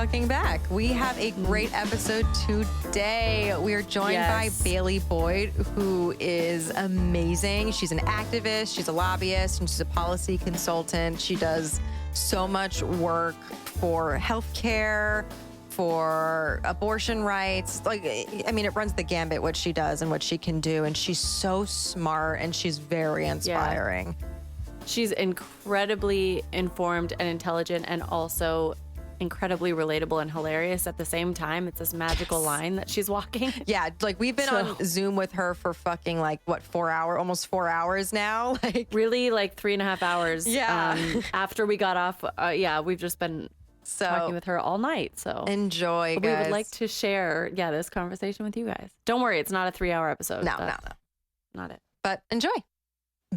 fucking back. We have a great episode today. We are joined by Bailey Boyd, who is amazing. She's an activist, she's a lobbyist, and she's a policy consultant. She does so much work for healthcare, for abortion rights. It runs the gambit what she does and what she can do. And she's so smart and she's very inspiring. Yeah. She's incredibly informed and intelligent and also incredibly relatable and hilarious at the same time. It's this magical line that she's walking. Yeah, we've been on Zoom with her for fucking almost 4 hours now. Really 3.5 hours. Yeah. After we got off, we've just been talking with her all night. So enjoy, guys. We would like to share, this conversation with you guys. Don't worry, it's not a 3-hour episode. No. Not it. But enjoy.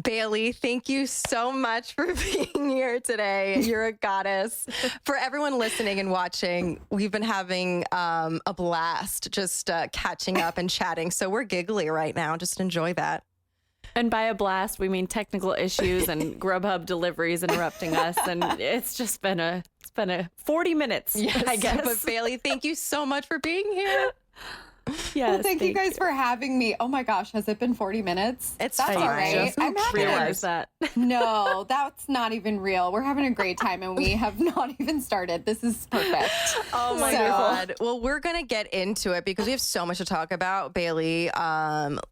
Bailey, thank you so much for being here today. You're a goddess. For everyone listening and watching, we've been having a blast just catching up and chatting. So we're giggly right now. Just enjoy that. And by a blast, we mean technical issues and Grubhub deliveries interrupting us. And it's just been a 40 minutes, I guess. But Bailey, thank you so much for being here. Yes, well, thank you guys for having me. Oh my gosh, has it been 40 minutes? That's all right. I'm happy to realize that. No, that's not even real. We're having a great time and we have not even started. This is perfect. Oh my God. Well, we're going to get into it because we have so much to talk about. Bailey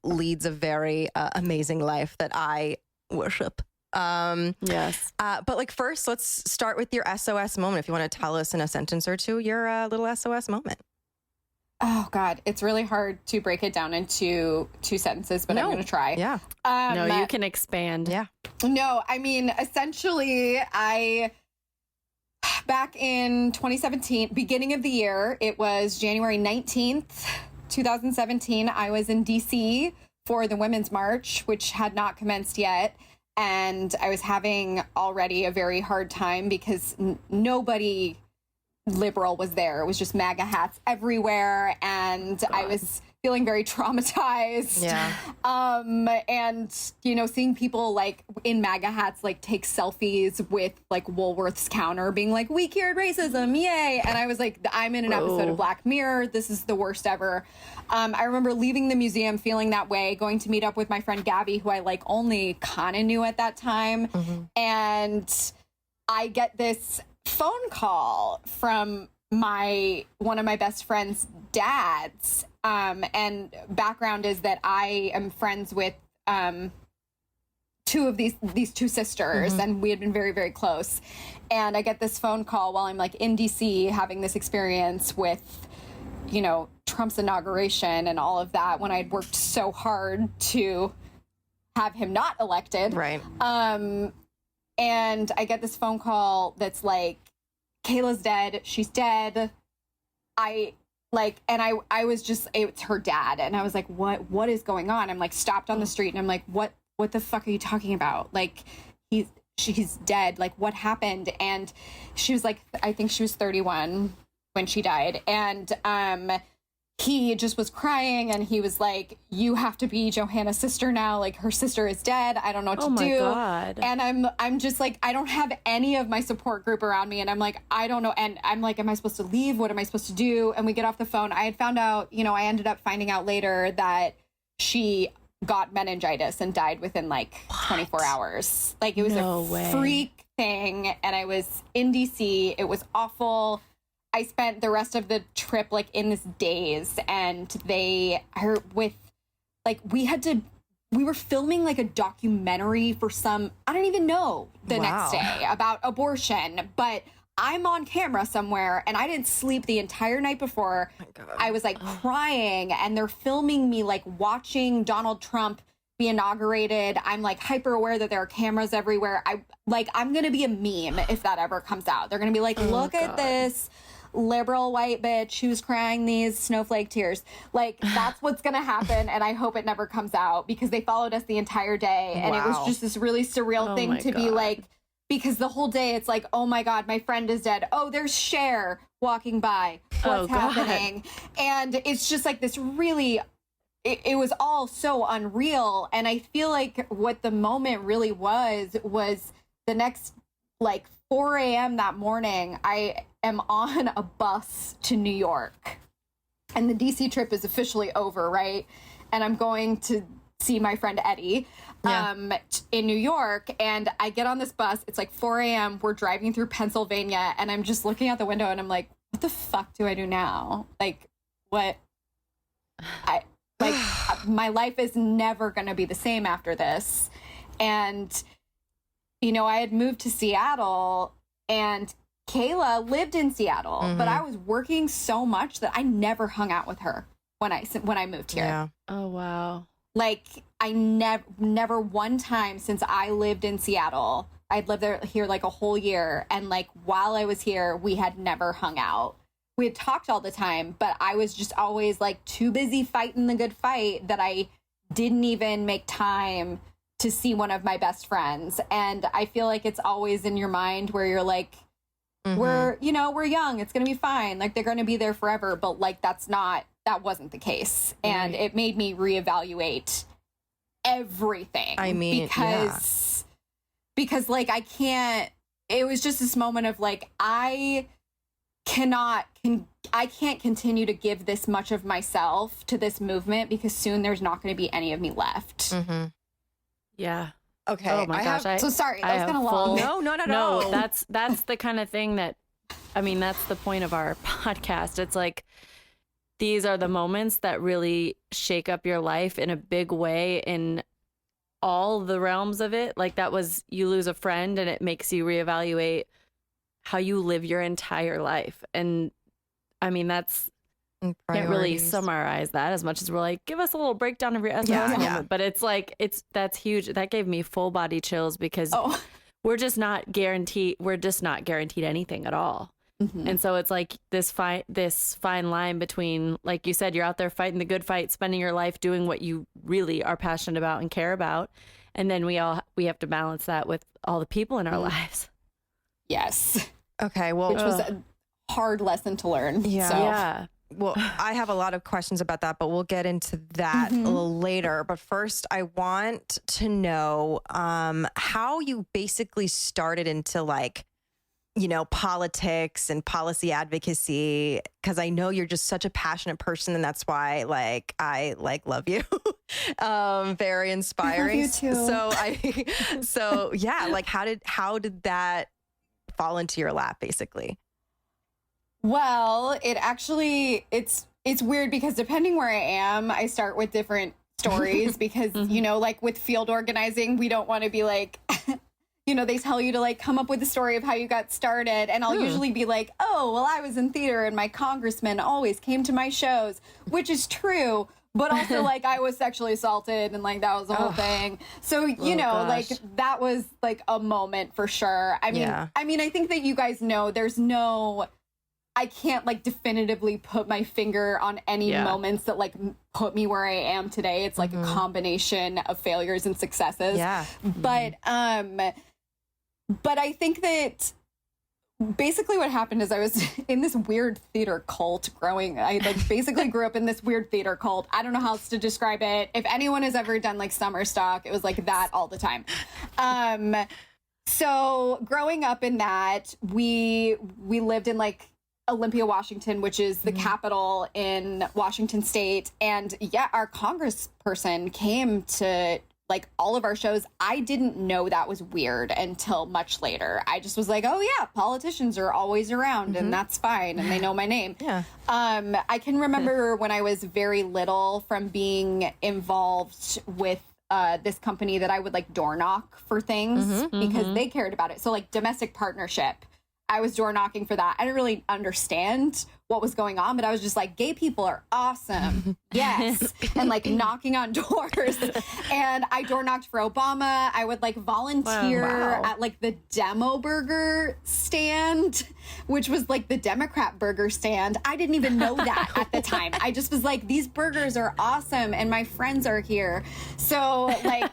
leads a very amazing life that I worship. Yes. But first, let's start with your SOS moment. If you want to tell us in a sentence or two, your little SOS moment. Oh God, it's really hard to break it down into 2 sentences, but I'm going to try. Yeah. No, you can expand. Yeah. No, I mean, essentially, back in 2017, beginning of the year, it was January 19th, 2017. I was in DC for the Women's March, which had not commenced yet. And I was having already a very hard time because nobody liberal was there. It was just MAGA hats everywhere, and God. I was feeling very traumatized. Yeah. And seeing people in MAGA hats take selfies with Woolworth's counter, being like, "We cured racism, yay!" And I was like, "I'm in an episode of Black Mirror. This is the worst ever." I remember leaving the museum feeling that way, going to meet up with my friend Gabby, who I only kind of knew at that time, and I get this phone call from one of my best friend's dads. And background is that I am friends with two of these two sisters, and we had been very, very close. And I get this phone call while I'm in DC having this experience with, Trump's inauguration and all of that, when I'd worked so hard to have him not elected. Right. And I get this phone call that's like, "Kayla's dead. She's dead." I was just, it's her dad. And I was like, what is going on? I'm stopped on the street and I'm like, what the fuck are you talking about? She's dead. What happened? And she was I think she was 31 when she died. And, he just was crying and he was like, "You have to be Johanna's sister now. Her sister is dead. I don't know what to do." Oh my God. And I'm just I don't have any of my support group around me. And I'm I don't know. And I'm am I supposed to leave? What am I supposed to do? And we get off the phone. I had found out, I ended up finding out later that she got meningitis and died within 24 hours. It was a freak thing. And I was in DC. It was awful. I spent the rest of the trip in this daze, and we were filming a documentary for I don't even know the next day about abortion, but I'm on camera somewhere and I didn't sleep the entire night before. Oh my God. I was crying, and they're filming me watching Donald Trump be inaugurated. I'm hyper aware that there are cameras everywhere. I'm going to be a meme if that ever comes out. They're going to be look at this liberal white bitch who's crying these snowflake tears. That's what's gonna happen, and I hope it never comes out, because they followed us the entire day, and it was just this really surreal thing to be because the whole day it's oh my God, my friend is dead. Oh, there's Cher walking by. What's happening? And it's just this really, it was all so unreal. And I feel what the moment really was the next 4 a.m. that morning, I am on a bus to New York. And the DC trip is officially over, right? And I'm going to see my friend Eddie in New York. And I get on this bus. It's like 4 a.m. We're driving through Pennsylvania. And I'm just looking out the window and I'm like, what the fuck do I do now? Like, what? My life is never going to be the same after this. And, you know, I had moved to Seattle and Kayla lived in Seattle, but I was working so much that I never hung out with her when I moved here. Yeah. Oh, wow. Like, I never one time since I lived in Seattle, I'd lived here like a whole year. And like, while I was here, we had never hung out. We had talked all the time, but I was just always like too busy fighting the good fight that I didn't even make time to see one of my best friends. And I feel like it's always in your mind where you're like, we're young. It's going to be fine. Like, they're going to be there forever. But like, that wasn't the case. And it made me reevaluate everything. I mean, because like, it was just this moment of like, I can't continue to give this much of myself to this movement because soon there's not going to be any of me left. Yeah. Okay. Oh my gosh. So sorry, that was kind of long. No. That's the kind of thing that, I mean, that's the point of our podcast. It's like, these are the moments that really shake up your life in a big way in all the realms of it. Like, that was, you lose a friend and it makes you reevaluate how you live your entire life. And I mean, that's, can't really summarize that as much as we're like, give us a little breakdown of your SOS moment. But it's like, that's huge. That gave me full body chills because we're just not guaranteed anything at all. And so it's like this fine line between, like you said, you're out there fighting the good fight, spending your life doing what you really are passionate about and care about. And then we have to balance that with all the people in our lives. Yes. Okay. Well, which was a hard lesson to learn. Yeah. So. Yeah. Well, I have a lot of questions about that, but we'll get into that a little later. But first, I want to know how you basically started into, like, you know, politics and policy advocacy, because I know you're just such a passionate person, and that's why, like, I love you. Very inspiring. I love you too. So yeah, like, how did that fall into your lap, basically? Well, it's weird because depending where I am, I start with different stories because, you know, like with field organizing, we don't want to be like, you know, they tell you to like come up with a story of how you got started. And I'll usually be like, oh, well, I was in theater and my congressman always came to my shows, which is true. But also, like, I was sexually assaulted and, like, that was the whole thing. So, you know, like, that was, like, a moment for sure. I mean, I think that you guys know I can't, like, definitively put my finger on any moments that, like, put me where I am today. It's, like, a combination of failures and successes. Yeah. But I think that basically what happened is I was in this weird theater cult growing. I like basically grew up in this weird theater cult. I don't know how else to describe it. If anyone has ever done like summer stock, it was like that all the time. So growing up in that, we lived in like Olympia, Washington, which is the capital in Washington state. And yeah, our congressperson came to like all of our shows. I didn't know that was weird until much later. I just was like, oh yeah, politicians are always around and that's fine. And they know my name. Yeah. I can remember when I was very little from being involved with this company that I would like door knock for things because they cared about it. So like domestic partnership, I was door knocking for that. I didn't really understand what was going on, but I was just like, gay people are awesome. Yes. And like knocking on doors. And I door knocked for Obama. I would like volunteer at like the demo burger stand, which was like the Democrat burger stand. I didn't even know that at the time. I just was like, these burgers are awesome and my friends are here. So like,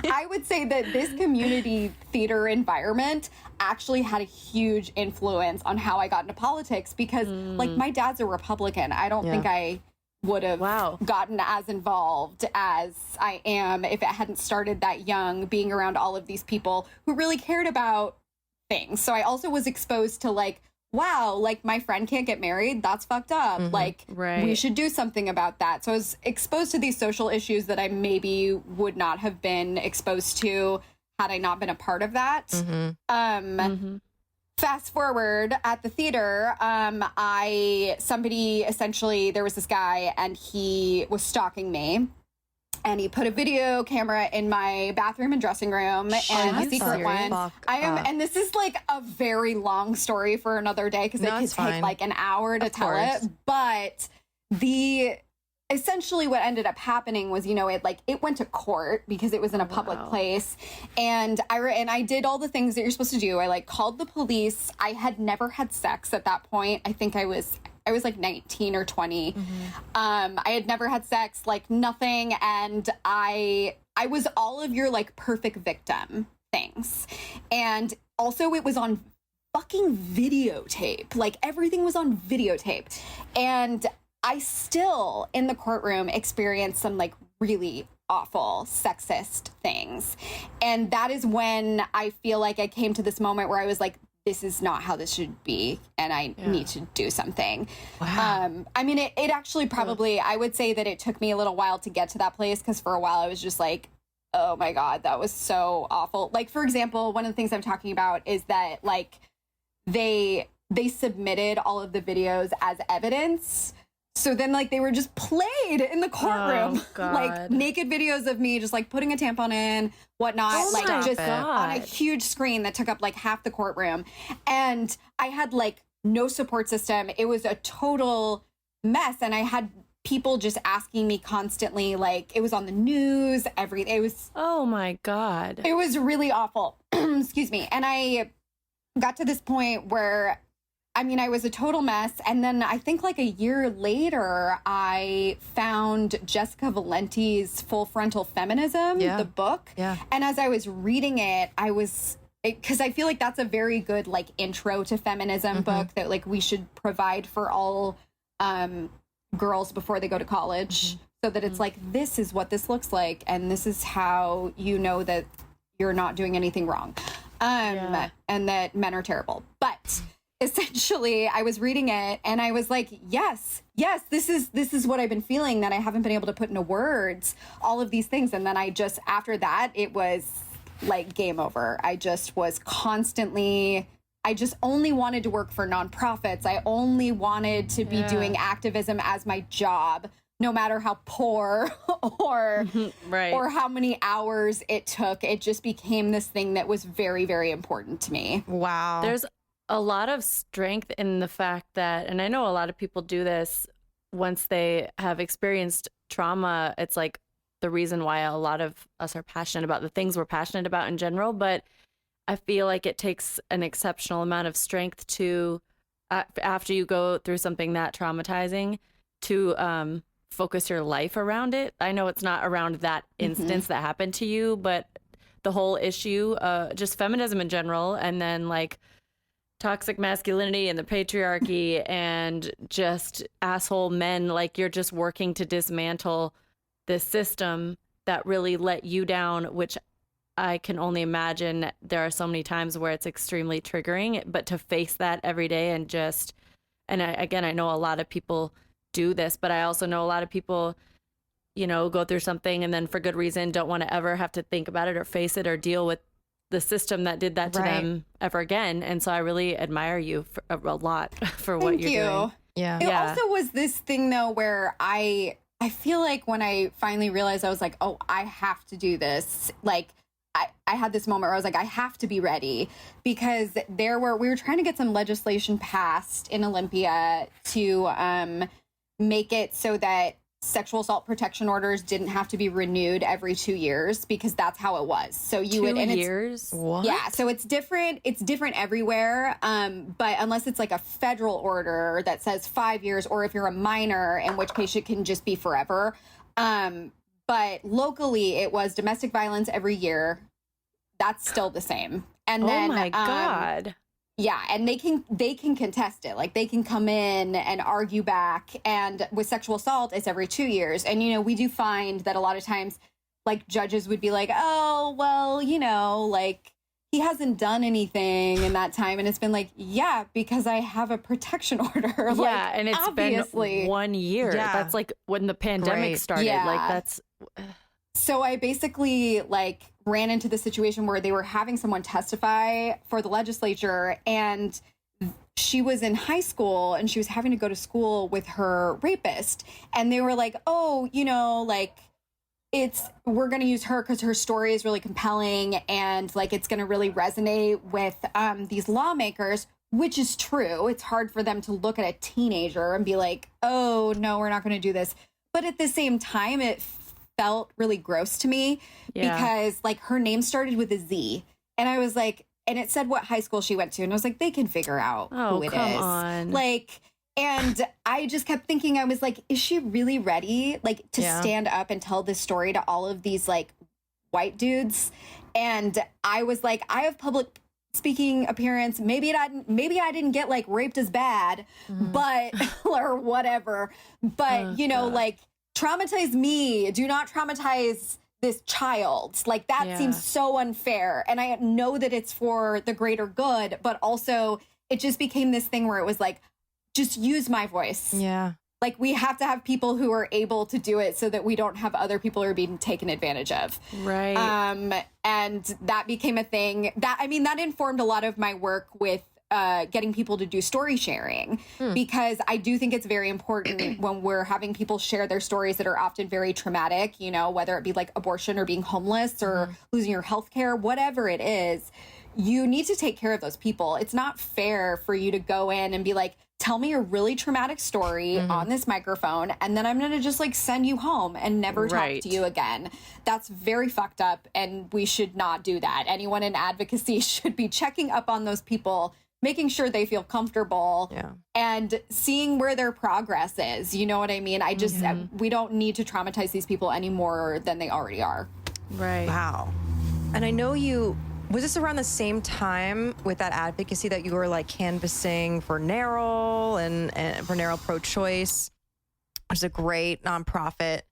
I would say that this community theater environment actually had a huge influence on how I got into politics because like my dad's a Republican. I don't think I would have gotten as involved as I am if it hadn't started that young, being around all of these people who really cared about things. So I also was exposed to like, wow, like my friend can't get married. That's fucked up. Like, we should do something about that. So I was exposed to these social issues that I maybe would not have been exposed to had I not been a part of that. Fast forward at the theater, there was this guy and he was stalking me. And he put a video camera in my bathroom and dressing room, and the secret one. And this is like a very long story for another day because it could take like an hour to tell it. But essentially what ended up happening was, it went to court because it was in a public place, and I did all the things that you're supposed to do. I like called the police. I had never had sex at that point. I think I was like 19 or 20. I had never had sex, like nothing. And I was all of your like perfect victim things. And also it was on fucking videotape. Like everything was on videotape. And I still in the courtroom experienced some like really awful sexist things. And that is when I feel like I came to this moment where I was like, this is not how this should be, and I need to do something. Wow. I mean, it actually probably, I would say that it took me a little while to get to that place, because for a while I was just like, oh my God, that was so awful. Like, for example, one of the things I'm talking about is that, like, they submitted all of the videos as evidence. So then, like, they were just played in the courtroom. Oh, God. Like, naked videos of me just, like, putting a tampon in, whatnot. Oh, like, just God. on a huge screen that took up, like, half the courtroom. And I had, like, no support system. It was a total mess. And I had people just asking me constantly, like, it was on the news, everything. It was... Oh, my God. It was really awful. Excuse me. And I got to this point where... I mean, I was a total mess. And then I think like a year later, I found Jessica Valenti's Full Frontal Feminism, the book. Yeah. And as I was reading it, because I feel like that's a very good like intro to feminism book that like we should provide for all girls before they go to college. So that it's like, this is what this looks like. And this is how you know that you're not doing anything wrong. And that men are terrible. But... essentially, I was reading it and I was like, yes, this is what I've been feeling, that I haven't been able to put into words, all of these things. And then after that, it was like game over. I just only wanted to work for nonprofits. I only wanted to be doing activism as my job, no matter how poor or how many hours it took. It just became this thing that was very, very important to me. Wow. There's a lot of strength in the fact that, and I know a lot of people do this once they have experienced trauma. It's like the reason why a lot of us are passionate about the things we're passionate about in general. But I feel like it takes an exceptional amount of strength to, after you go through something that traumatizing, to focus your life around it. I know it's not around that instance that happened to you, but the whole issue, just feminism in general, and then like toxic masculinity and the patriarchy and just asshole men, like you're just working to dismantle this system that really let you down, which I can only imagine there are so many times where it's extremely triggering. But to face that every day and I know a lot of people do this, but I also know a lot of people, go through something and then for good reason don't want to ever have to think about it or face it or deal with the system that did that to them ever again. And so I really admire you a lot for what you're doing. Yeah. It also was this thing though, where I feel like when I finally realized, I was like, oh, I have to do this. Like I had this moment where I was like, I have to be ready, because we were trying to get some legislation passed in Olympia to make it so that sexual assault protection orders didn't have to be renewed every 2 years, because that's how it was. So you 2 years? What? Yeah. So it's different. It's different everywhere. But unless it's like a federal order that says 5 years, or if you're a minor, in which case it can just be forever. But locally it was domestic violence every year. That's still the same. And then, oh my God. Yeah, and they can contest it. Like they can come in and argue back. And with sexual assault, it's every 2 years. And we do find that a lot of times, like judges would be like, oh, well, like he hasn't done anything in that time. And it's been like, yeah, because I have a protection order. Yeah, like, and it's obviously. been 1 year. Yeah. That's like when the pandemic Right. started. Yeah. Like that's So I basically like ran into the situation where they were having someone testify for the legislature, and she was in high school and she was having to go to school with her rapist. And they were like, oh, you know, like we're going to use her because her story is really compelling and like it's going to really resonate with these lawmakers, which is true. It's hard for them to look at a teenager and be like, oh, no, we're not going to do this. But at the same time, it felt really gross to me because like her name started with a Z. And I was like, and it said what high school she went to. And I was like, they can figure out who it come is. on. Like, and I just kept thinking, I was like, is she really ready, like, to stand up and tell this story to all of these, like, white dudes? And I was like, I have public speaking appearance. Maybe I didn't get, like, raped as bad, but, or whatever. But, you know, like, traumatize me. Do not traumatize this child. Like, that seems so unfair. And I know that it's for the greater good, but also it just became this thing where it was like, just use my voice. Yeah. Like, we have to have people who are able to do it so that we don't have other people who are being taken advantage of. right. And that became a thing that informed a lot of my work with getting people to do story sharing, because I do think it's very important when we're having people share their stories that are often very traumatic, you know, whether it be like abortion or being homeless or losing your health care, whatever it is, you need to take care of those people. It's not fair for you to go in and be like, tell me a really traumatic story on this microphone, and then I'm going to just like send you home and never talk to you again. That's very fucked up, and we should not do that. Anyone in advocacy should be checking up on those people, making sure they feel comfortable and seeing where their progress is. You know what I mean? I just, we don't need to traumatize these people any more than they already are. Right. Wow. And I know was this around the same time with that advocacy that you were like canvassing for NARAL and for NARAL Pro-Choice, which is a great nonprofit.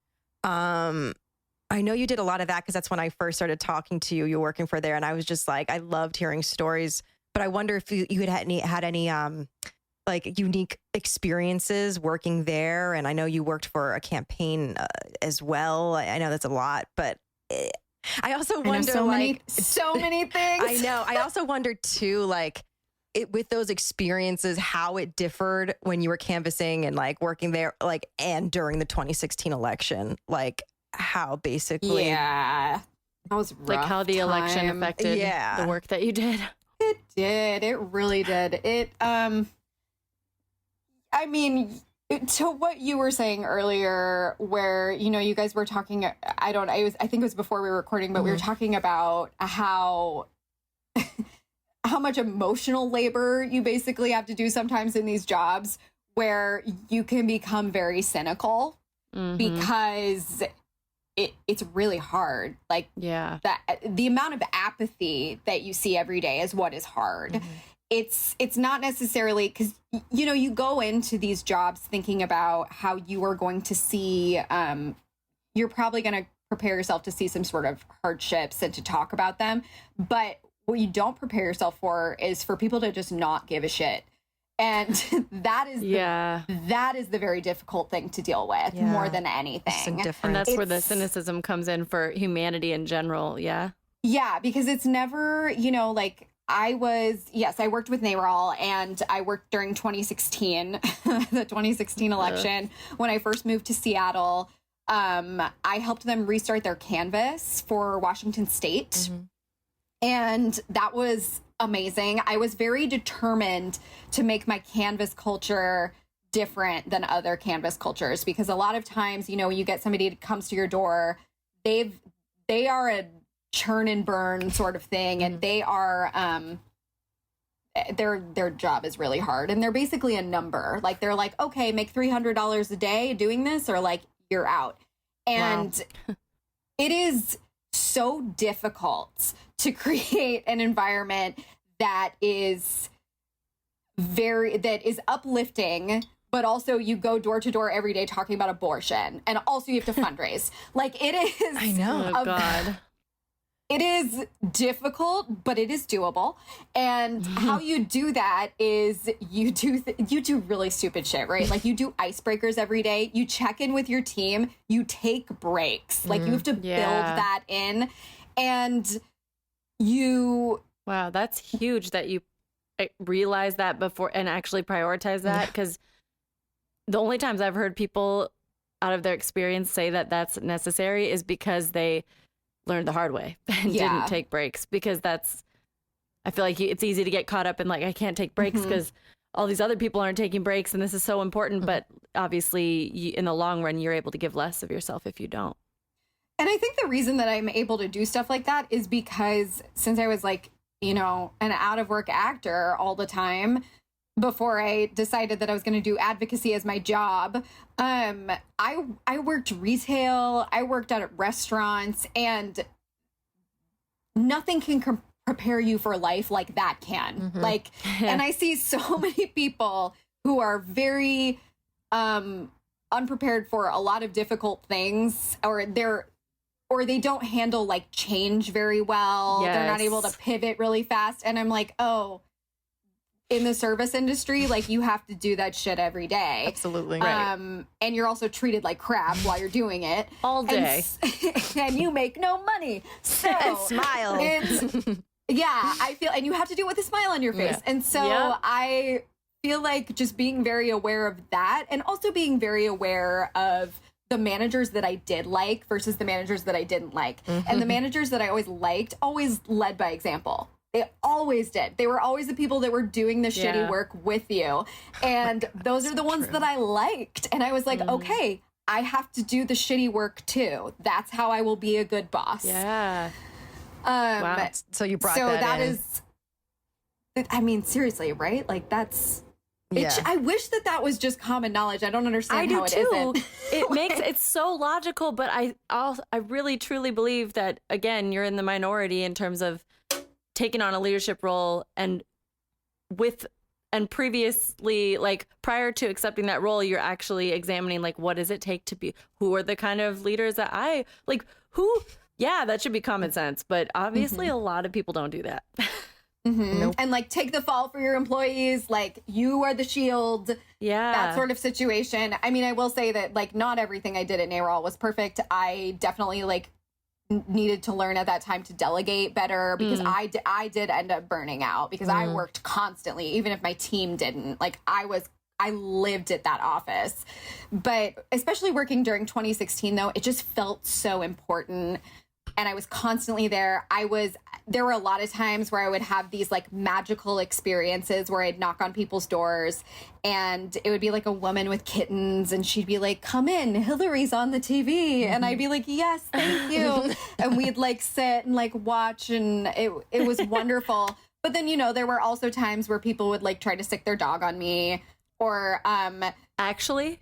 I know you did a lot of that because that's when I first started talking to you. You were working for there, and I was just like, I loved hearing stories. But I wonder if you had any like unique experiences working there. And I know you worked for a campaign as well. I know that's a lot, but I also wonder, so many things. I know. I also wondered too, like, with those experiences, how it differed when you were canvassing and like working there, like, and during the 2016 election, like how basically, that was rough Like how the election time. affected the work that you did. It did. It really did. I mean, to what you were saying earlier, where, you know, you guys were talking, I think it was before we were recording, but we were talking about how much emotional labor you basically have to do sometimes in these jobs, where you can become very cynical because it's really hard. Like, the amount of apathy that you see every day is what is hard. It's not necessarily because, you know, you go into these jobs thinking about how you are going to see, you're probably going to prepare yourself to see some sort of hardships and to talk about them. But what you don't prepare yourself for is for people to just not give a shit. And that is the very difficult thing to deal with more than anything. And that's where the cynicism comes in for humanity in general. Yeah. Yeah, because it's never, you know, like I worked with NARAL, and I worked during 2016, the 2016 election when I first moved to Seattle. I helped them restart their canvass for Washington State. And that was amazing. I was very determined to make my canvas culture different than other canvas cultures, because a lot of times, you know, you get somebody that comes to your door, they are a churn and burn sort of thing, and they are their job is really hard, and they're basically a number. Like, they're like, okay, make $300 a day doing this, or like you're out. And it is so difficult to create an environment that is uplifting, but also you go door to door every day talking about abortion, and also you have to fundraise. Like, it is. I know. Oh God. It is difficult, but it is doable. And how you do that is you do really stupid shit, right? Like you do icebreakers every day. You check in with your team. You take breaks. Like you have to build that in. And you... Wow, that's huge that you realize that before and actually prioritize that. Because the only times I've heard people out of their experience say that that's necessary is because they learned the hard way and didn't take breaks, because I feel like it's easy to get caught up in like, I can't take breaks because all these other people aren't taking breaks and this is so important. But obviously in the long run, you're able to give less of yourself if you don't. And I think the reason that I'm able to do stuff like that is because since I was like, you know, an out of work actor all the time, before I decided that I was going to do advocacy as my job, I worked retail, I worked at restaurants, and nothing can prepare you for life like that can. Like, and I see so many people who are very unprepared for a lot of difficult things, or they don't handle like change very well. They're not able to pivot really fast. And I'm like, oh, in the service industry, like you have to do that shit every day. Absolutely. And you're also treated like crap while you're doing it all day. And you make no money. So and smile. I feel, and you have to do it with a smile on your face. And so I feel like just being very aware of that, and also being very aware of the managers that I did like versus the managers that I didn't like. And the managers that I always liked always led by example. They always did. They were always the people that were doing the shitty work with you. And those are the ones that I liked. And I was like, okay, I have to do the shitty work too. That's how I will be a good boss. Yeah. Wow. So you brought that in. I memean, seriously, right? Like that's... I wish that was just common knowledge. I don't understand how it isn't. It makes it's so logical, but I really truly believe that, again, you're in the minority in terms of taking on a leadership role, and previously, like prior to accepting that role, you're actually examining like, what does it take to be, who are the kind of leaders that I like, that should be common sense. But obviously a lot of people don't do that. Nope. And like take the fall for your employees, like you are the shield, that sort of situation. I mean, I will say that like not everything I did at NARAL was perfect. I definitely like needed to learn at that time to delegate better, because I did end up burning out because I worked constantly, even if my team didn't. Like I lived at that office. But especially working during 2016 though, it just felt so important. And I was constantly there. There were a lot of times where I would have these like magical experiences where I'd knock on people's doors and it would be like a woman with kittens and she'd be like, come in, Hillary's on the TV. And I'd be like, yes, thank you. And we'd like sit and like watch, and it was wonderful. But then, you know, there were also times where people would like try to stick their dog on me, or actually,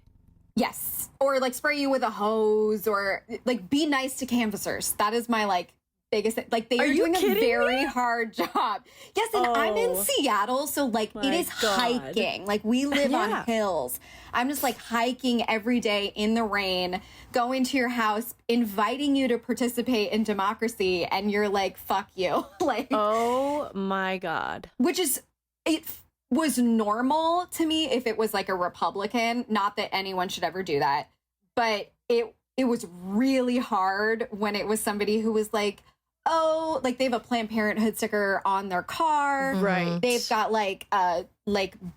yes, or like spray you with a hose, or like be nice to canvassers. That is my like biggest thing. Like they are doing a very hard job. Yes, and I'm in Seattle, so like it is hiking. Like we live on hills. I'm just like hiking every day in the rain, going to your house, inviting you to participate in democracy, and you're like, fuck you. Like, oh my God. Which is it was normal to me if it was like a Republican. Not that anyone should ever do that, but it was really hard when it was somebody who was like, oh, like they have a Planned Parenthood sticker on their car. Right. They've got like a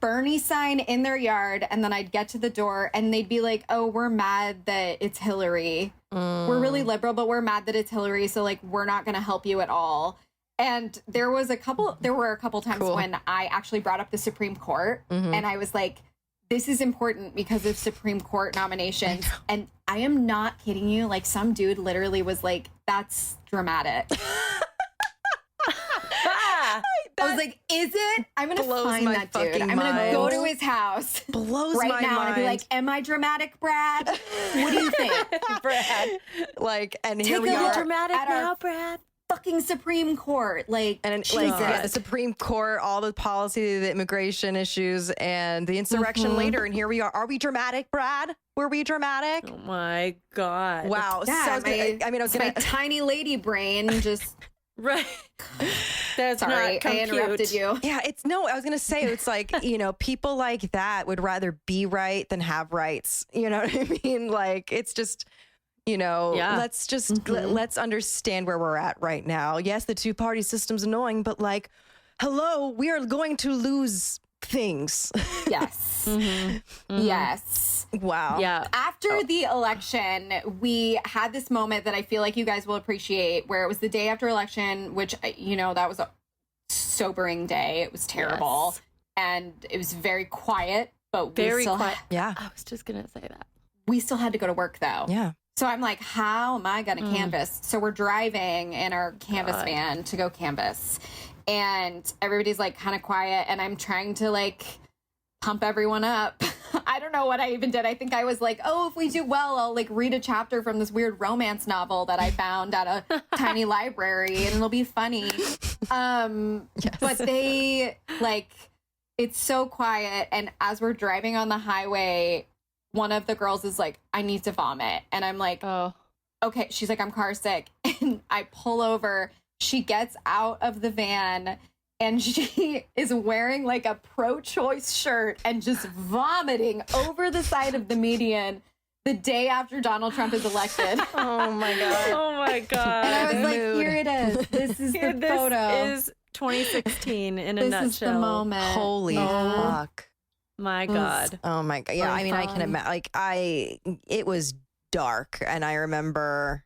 Bernie sign in their yard. And then I'd get to the door and they'd be like, oh, we're mad that it's Hillary. We're really liberal, but we're mad that it's Hillary. So like, we're not going to help you at all. And there were a couple times when I actually brought up the Supreme Court, and I was like, this is important because of Supreme Court nominations. And I am not kidding you. Like some dude literally was like, that's dramatic. I was like, is it? I'm going to find that dude. I'm going to go to his house right now and be like, am I dramatic, Brad? What do you think? Brad. Like, and here we are. Dramatic now, Brad. Fucking Supreme Court, like, and the Supreme Court, all the policy, the immigration issues, and the insurrection later, and here we are. Are we dramatic, Brad? Were we dramatic? Oh my God! Wow. Yeah, so I was gonna, my tiny lady brain just Right. That's Sorry, not I compute. interrupted you. Yeah, I was going to say, it's like, people like that would rather be right than have rights. You know what I mean? Like, it's just, let's understand where we're at right now. Yes, the two-party system's annoying, but like, hello, we are going to lose things. Yes. Yes. Wow. Yeah. After the election, we had this moment that I feel like you guys will appreciate, where it was the day after election, which, that was a sobering day. It was terrible. Yes. And it was very quiet, but Very quiet. Yeah. I was just going to say that. We still had to go to work, though. Yeah. So I'm like, how am I going to canvass? So we're driving in our canvas van to go canvass. And everybody's like kind of quiet. And I'm trying to like pump everyone up. I don't know what I even did. I think I was like, oh, if we do well, I'll like read a chapter from this weird romance novel that I found at a tiny library and it'll be funny. But they like, it's so quiet. And as we're driving on the highway, one of the girls is like, I need to vomit. And I'm like, oh, okay. She's like, I'm car sick. And I pull over. She gets out of the van and she is wearing like a pro-choice shirt and just vomiting over the side of the median the day after Donald Trump is elected. Oh my God. Oh my God. And I was like, here it is. This is the photo. This is 2016 in a This nutshell. is the moment. Holy fuck. My God. Oh my God. Yeah. I mean, I can imagine, like, it was dark and I remember,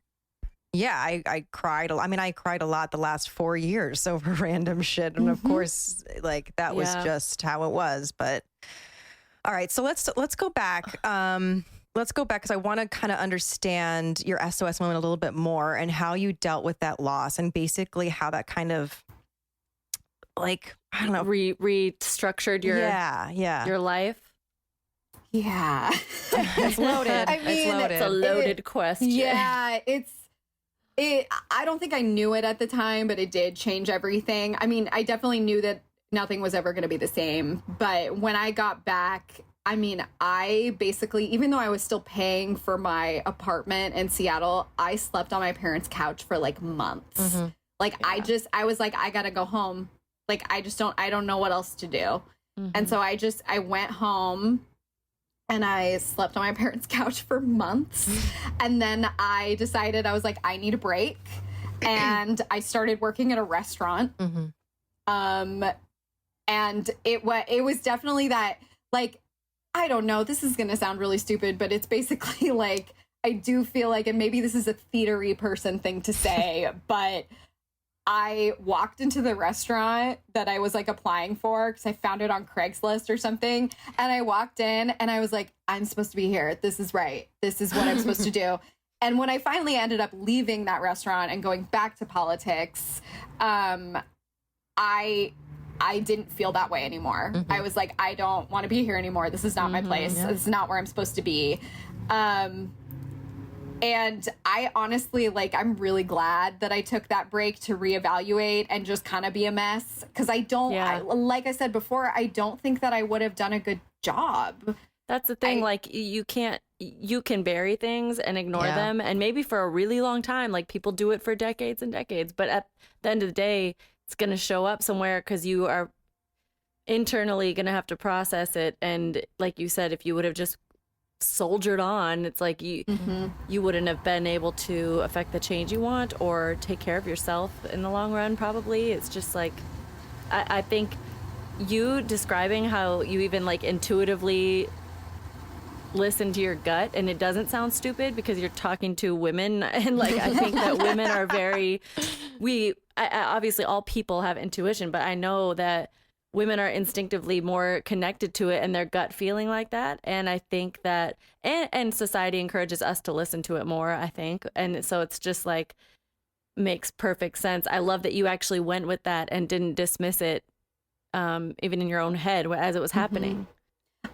I cried. I mean, I cried a lot the last 4 years over random shit. And of course, like that was just how it was. But all right, so let's go back. Let's go back because I want to kind of understand your SOS moment a little bit more and how you dealt with that loss and basically how that kind of like, I don't know, restructured your life. Yeah. It's loaded. I mean, it's a loaded question. Yeah, I don't think I knew it at the time, but it did change everything. I mean, I definitely knew that nothing was ever going to be the same. But when I got back, I mean, I basically, even though I was still paying for my apartment in Seattle, I slept on my parents' couch for like months. Like, I was like, I got to go home. Like, I don't know what else to do. And so I went home. And I slept on my parents' couch for months. And then I decided, I was like, I need a break. And I started working at a restaurant. And it was definitely that, like, I don't know, this is going to sound really stupid, but it's basically like, I do feel like, and maybe this is a theatery person thing to say, but I walked into the restaurant that I was like applying for because I found it on Craigslist or something. And I walked in and I was like, I'm supposed to be here. This is right. This is what I'm supposed to do. And when I finally ended up leaving that restaurant and going back to politics, I didn't feel that way anymore. I was like, I don't want to be here anymore. This is not my place. This is not where I'm supposed to be. And I honestly, like, I'm really glad that I took that break to reevaluate and just kind of be a mess. Because like I said before, I don't think that I would have done a good job. That's the thing. Like, you can bury things and ignore them. And maybe for a really long time, like people do it for decades and decades. But at the end of the day, it's going to show up somewhere because you are internally going to have to process it. And like you said, if you would have just soldiered on, it's like you wouldn't have been able to affect the change you want or take care of yourself in the long run. Probably it's just like I think you describing how you even like intuitively listen to your gut, and it doesn't sound stupid because you're talking to women, and like I think that women are very obviously all people have intuition, but I know that women are instinctively more connected to it and their gut feeling like that. And I think that, and society encourages us to listen to it more, I think. And so it's just like, makes perfect sense. I love that you actually went with that and didn't dismiss it, even in your own head as it was happening.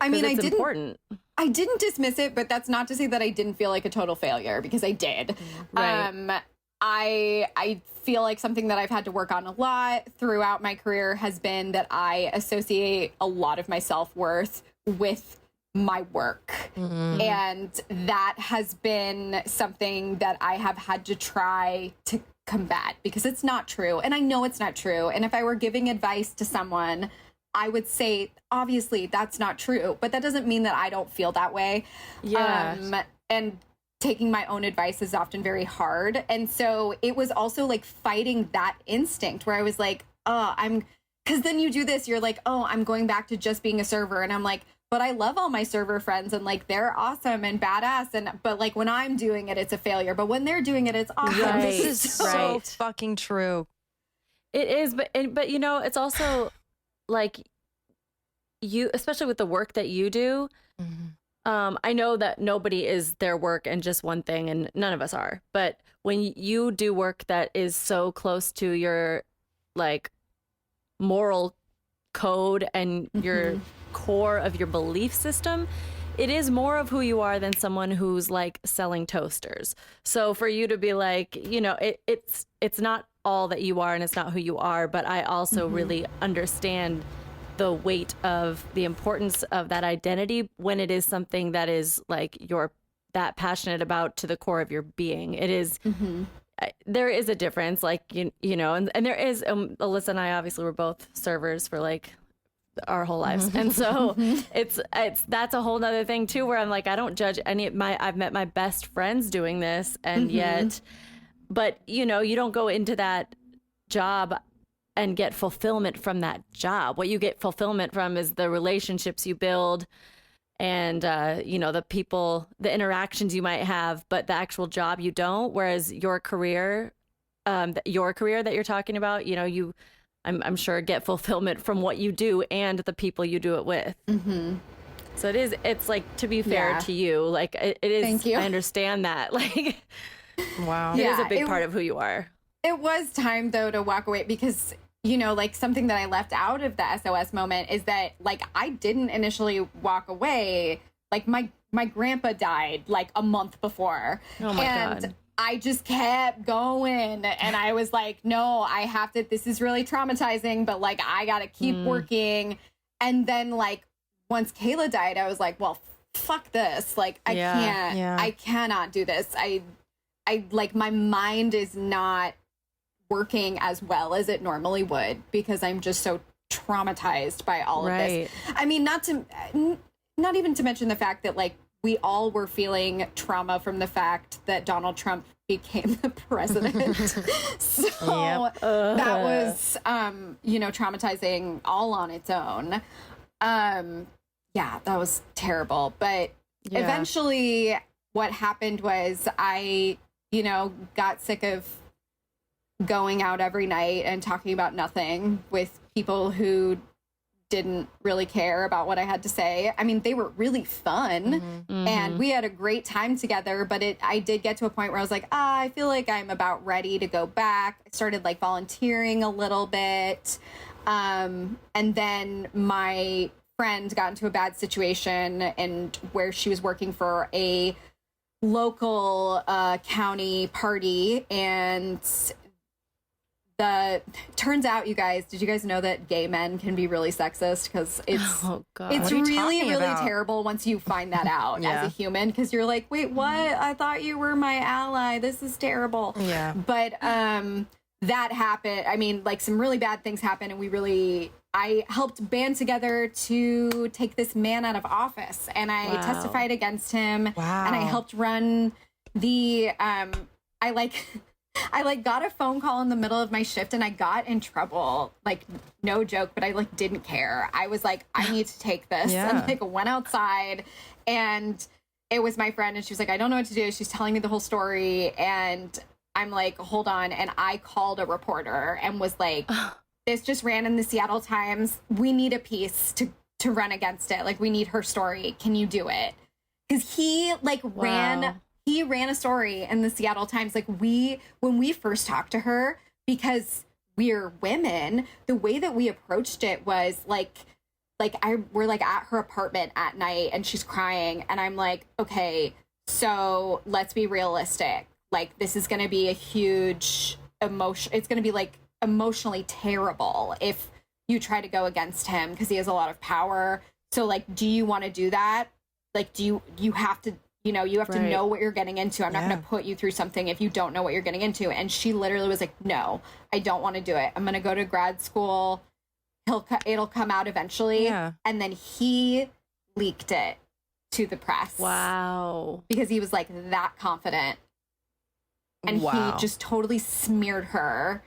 I mean, important. I didn't dismiss it, but that's not to say that I didn't feel like a total failure, because I did. Right. I feel like something that I've had to work on a lot throughout my career has been that I associate a lot of my self-worth with my work. And that has been something that I have had to try to combat, because it's not true. And I know it's not true. And if I were giving advice to someone, I would say, obviously, that's not true. But that doesn't mean that I don't feel that way. Yeah. And taking my own advice is often very hard. And so it was also like fighting that instinct where I was like, because then you do this, you're like, oh, I'm going back to just being a server. And I'm like, but I love all my server friends and like they're awesome and badass. But like when I'm doing it, it's a failure. But when they're doing it, it's awesome. Right. This is so fucking true. It is. But you know, it's also like you, especially with the work that you do. I know that nobody is their work and just one thing, and none of us are. But when you do work that is so close to your like moral code and your core of your belief system, it is more of who you are than someone who's like selling toasters. So for you to be like, you know, it's not all that you are and it's not who you are, but I also really understand the weight of the importance of that identity when it is something that is like you're that passionate about to the core of your being. It is, there is a difference, like, you know, and there is, Alyssa and I obviously were both servers for like our whole lives. And so that's a whole nother thing too, where I'm like, I don't judge I've met my best friends doing this. And yet, but you know, you don't go into that job and get fulfillment from that job. What you get fulfillment from is the relationships you build and, you know, the people, the interactions you might have, but the actual job you don't. Whereas your career that you're talking about, you know, I'm sure get fulfillment from what you do and the people you do it with. So it's like, to be fair to you, like it is, Thank you. I understand that. Like, Wow. it is a big part of who you are. It was time though to walk away because, you know, like something that I left out of the SOS moment is that like I didn't initially walk away. Like my grandpa died like a month before. Oh my God. I just kept going and I was like, no, I have to, this is really traumatizing, but like I got to keep working. And then like once Kayla died, I was like, well, fuck this. Like I I cannot do this. I like my mind is not working as well as it normally would because I'm just so traumatized by all of this. I mean, not even to mention the fact that like we all were feeling trauma from the fact that Donald Trump became the president. So that was, you know, traumatizing all on its own. Yeah, that was terrible. But eventually what happened was I, you know, got sick of going out every night and talking about nothing with people who didn't really care about what I had to say. I mean, they were really fun and we had a great time together, but I did get to a point where I was like, I feel like I'm about ready to go back. I started like volunteering a little bit. And then my friend got into a bad situation and where she was working for a local county party, and turns out, you guys, did you guys know that gay men can be really sexist? Because it's really terrible once you find that out as a human, because you're like, wait, what? I thought you were my ally. This is terrible. Yeah. But that happened. I mean, like some really bad things happened, and I helped band together to take this man out of office, and I testified against him. Wow. And I helped run the I got a phone call in the middle of my shift and I got in trouble. Like, no joke, but I like didn't care. I was like, I need to take this. And like went outside, and it was my friend, and she was like, I don't know what to do. She's telling me the whole story, and I'm like, hold on. And I called a reporter and was like, this just ran in the Seattle Times. We need a piece to run against it. Like, we need her story. Can you do it? Because he like ran a story in the Seattle Times. Like when we first talked to her, because we're women, the way that we approached it was we're like at her apartment at night and she's crying. And I'm like, okay, so let's be realistic. Like, this is going to be a huge emotion. It's going to be like emotionally terrible if you try to go against him because he has a lot of power. So like, do you want to do that? Like, do you have to, you know, you have to Right. know what you're getting into. I'm not going to put you through something if you don't know what you're getting into. And she literally was like, no, I don't want to do it. I'm going to go to grad school. It'll come out eventually. Yeah. And then he leaked it to the press. Wow. Because he was like that confident. And Wow. he just totally smeared her.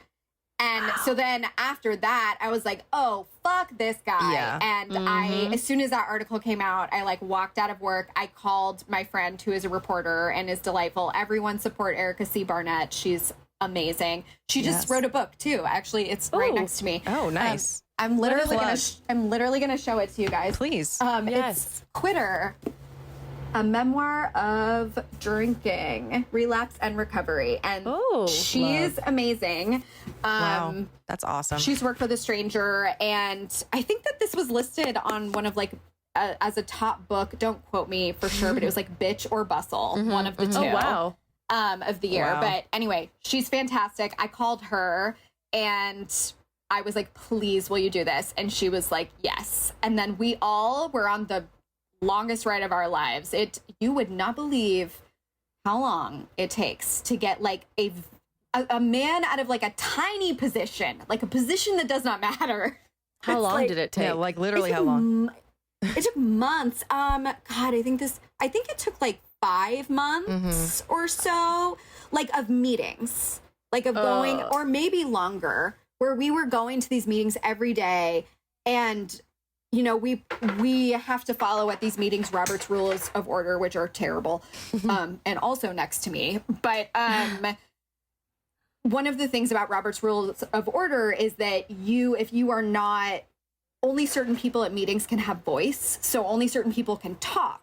And so then after that, I was like, oh, fuck this guy. Yeah. And as soon as that article came out, I like walked out of work. I called my friend who is a reporter and is delightful. Everyone support Erica C. Barnett. She's amazing. She just wrote a book too. Actually, it's right next to me. Oh, nice. I'm literally gonna show it to you guys. Please. It's Quitter, a memoir of drinking, relapse, and recovery. And she's amazing. Wow. That's awesome. She's worked for The Stranger, and I think that this was listed on one of like as a top book. Don't quote me for sure, but it was like Bitch or Bustle, one of the two. Oh, wow. Of the year. Wow. But anyway, she's fantastic. I called her and I was like, please, will you do this? And she was like, yes. And then we all were on the longest ride of our lives. You would not believe how long it takes to get like a man out of like a tiny position, like a position that does not matter. How long did it take? Yeah, like literally how long? It took months. God, I think it took like 5 months or so, like of meetings, like of going, or maybe longer, where we were going to these meetings every day. And, you know, we have to follow at these meetings Robert's Rules of Order, which are terrible, and also next to me. But one of the things about Robert's Rules of Order is that if you are not, only certain people at meetings can have voice. So only certain people can talk.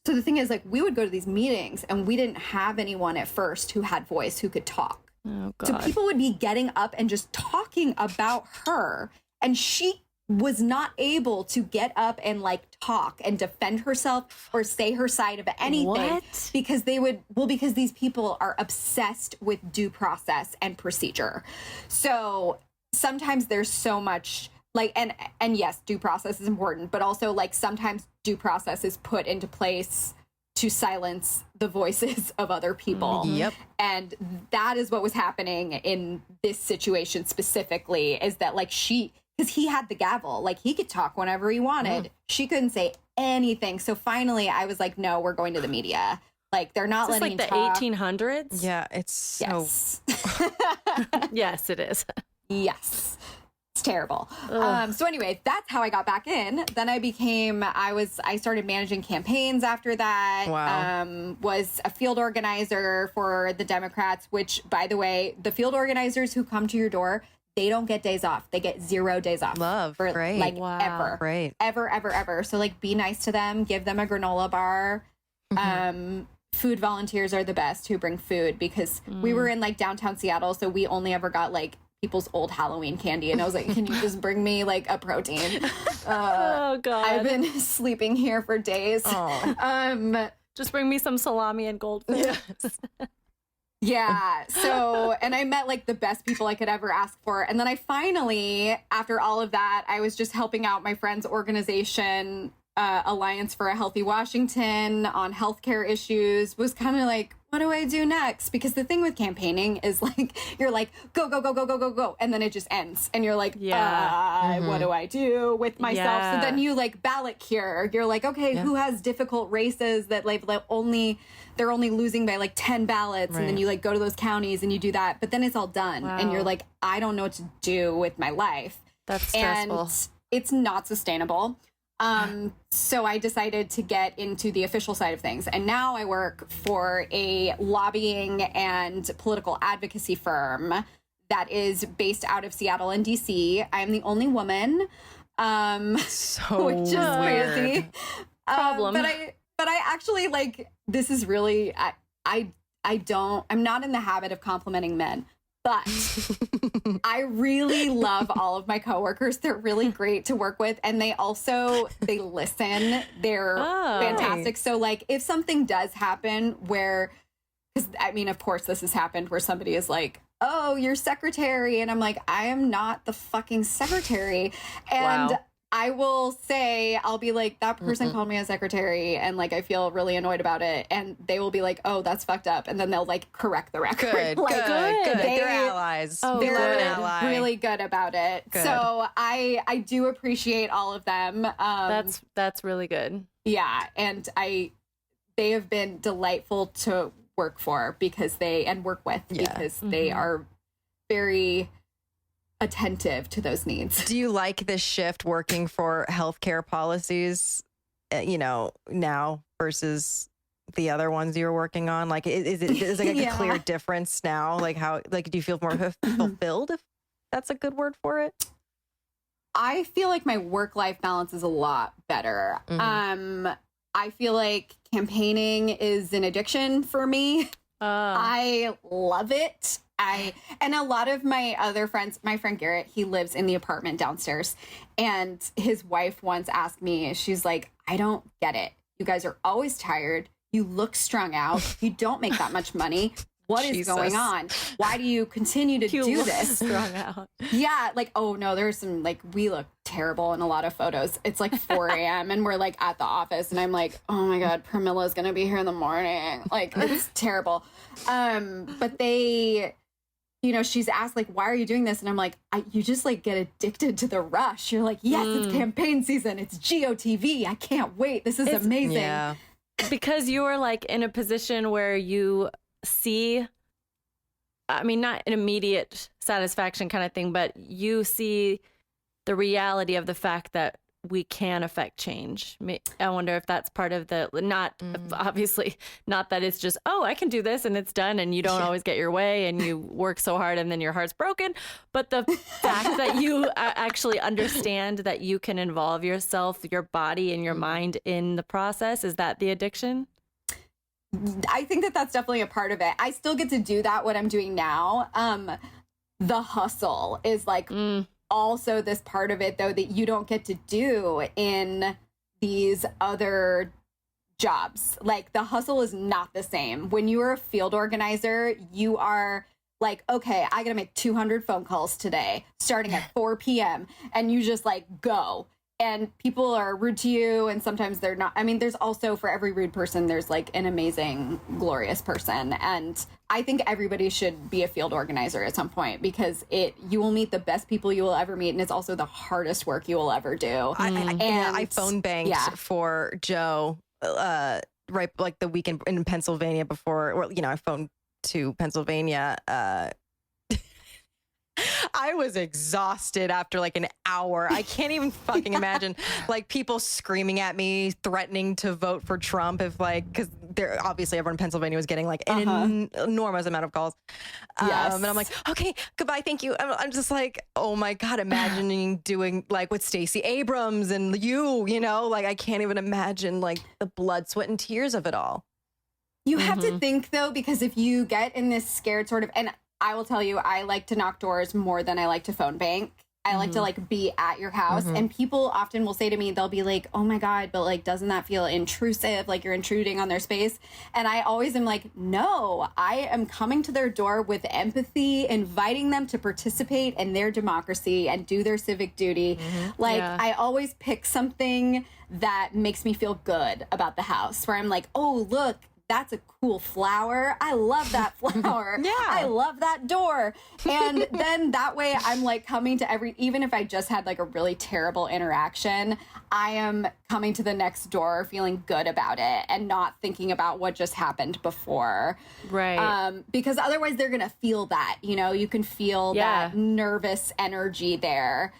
So the thing is, like, we would go to these meetings and we didn't have anyone at first who had voice, who could talk. Oh, God. So people would be getting up and just talking about her. And she was not able to get up and like talk and defend herself or say her side of anything. What? Because because these people are obsessed with due process and procedure. So sometimes there's so much like, and yes, due process is important, but also like sometimes due process is put into place to silence the voices of other people. Yep. And that is what was happening in this situation specifically, is that like because he had the gavel, like he could talk whenever he wanted. She couldn't say anything. So finally I was like, no, we're going to the media. Like they're not Is this letting like the talk. 1800s? Yeah, it's so. Yes. Yes, it is. Yes. It's terrible. So anyway, that's how I got back in. Then I started managing campaigns after that. Wow. Was a field organizer for the Democrats, which, by the way, the field organizers who come to your door, they don't get days off. They get 0 days off. Love. For, Great. like Wow. ever. Great. Ever. So like be nice to them. Give them a granola bar. Food volunteers are the best who bring food, because we were in like downtown Seattle. So we only ever got like people's old Halloween candy. And I was like, can you just bring me like a protein? Oh, God. I've been sleeping here for days. Just bring me some salami and goldfish. Yeah. So, and I met like the best people I could ever ask for. And then I finally, after all of that, I was just helping out my friend's organization, Alliance for a Healthy Washington, on healthcare issues. Was kind of like, what do I do next? Because the thing with campaigning is like, you're like, go, go, go, go, go, go, go. And then it just ends. And you're like, what do I do with myself? Yeah. So then you like ballot cure. You're like, okay, who has difficult races that like they're only losing by like 10 ballots. And then you like go to those counties and you do that. But then it's all done. Wow. And you're like, I don't know what to do with my life. That's stressful. And it's not sustainable. So I decided to get into the official side of things. And now I work for a lobbying and political advocacy firm that is based out of Seattle and DC. I'm the only woin, So which is weird. crazy. Problem. But I actually like, this is really, I'm not in the habit of complimenting men. But I really love all of my coworkers. They're really great to work with. And they listen. They're fantastic. So like if something does happen where, because I mean, of course this has happened where somebody is like, oh, you're secretary. And I'm like, I am not the fucking secretary. And I will say, I'll be like, that person called me a secretary and like, I feel really annoyed about it. And they will be like, oh, that's fucked up. And then they'll like correct the record. Good, like, good. They're allies. Oh, they're really good about it. Good. So I do appreciate all of them. That's really good. Yeah. And they have been delightful to work for because they are very attentive to those needs. Do you like this shift working for healthcare policies, now versus the other ones you were working on? Like, is it like a clear difference now? Like how, like, do you feel more fulfilled, if that's a good word for it? I feel like my work-life balance is a lot better. I feel like campaigning is an addiction for me. I love it. And a lot of my other friends, my friend Garrett, he lives in the apartment downstairs, and his wife once asked me, she's like, I don't get it. You guys are always tired. You look strung out. You don't make that much money. What is going on? Why do you continue to do this? Strung out. Yeah. Like, oh no, there's some, like, we look terrible in a lot of photos. It's like 4 a.m. and we're like at the office and I'm like, oh my God, Pramilla's going to be here in the morning. Like, it's terrible. But they, she's asked, like, why are you doing this? And I'm like, you just like get addicted to the rush. You're like, yes, it's campaign season. It's GOTV. I can't wait. This is amazing. Yeah. Because you are like in a position where you see, I mean, not an immediate satisfaction kind of thing, but you see the reality of the fact that we can affect change. I wonder if that's part of the, obviously not that it's just, oh, I can do this and it's done and you don't always get your way and you work so hard and then your heart's broken. But the fact that you actually understand that you can involve yourself, your body and your mind in the process, is that the addiction? I think that that's definitely a part of it. I still get to do that, what I'm doing now. The hustle is like also this part of it, though, that you don't get to do in these other jobs. Like, the hustle is not the same. When you are a field organizer, you are like, okay, I gotta make 200 phone calls today starting at 4 p.m. And you just like go. And people are rude to you, and sometimes they're not. I mean, there's also, for every rude person, there's like an amazing, glorious person. And I think everybody should be a field organizer at some point, because you will meet the best people you will ever meet, and it's also the hardest work you will ever do. I phone banked for Joe, right, like the weekend in Pennsylvania before, or I phoned to Pennsylvania. I was exhausted after like an hour. I can't even fucking imagine like people screaming at me, threatening to vote for Trump because they're obviously everyone in Pennsylvania was getting like an enormous amount of calls. And I'm like, okay, goodbye, thank you. I'm just like, oh my God, imagining doing like with Stacey Abrams and like I can't even imagine like the blood, sweat, and tears of it all. You have to think though, because if you get in this scared sort of, and I will tell you, I like to knock doors more than I like to phone bank. I like to like be at your house, and people often will say to me, they'll be like, oh my God, but like, doesn't that feel intrusive? Like you're intruding on their space. And I always am like, no, I am coming to their door with empathy, inviting them to participate in their democracy and do their civic duty. I always pick something that makes me feel good about the house, where I'm like, oh, look, that's a cool flower. I love that flower. I love that door. And then that way I'm like coming to even if I just had like a really terrible interaction, I am coming to the next door feeling good about it and not thinking about what just happened before. Right. Because otherwise they're going to feel that, you can feel that nervous energy there.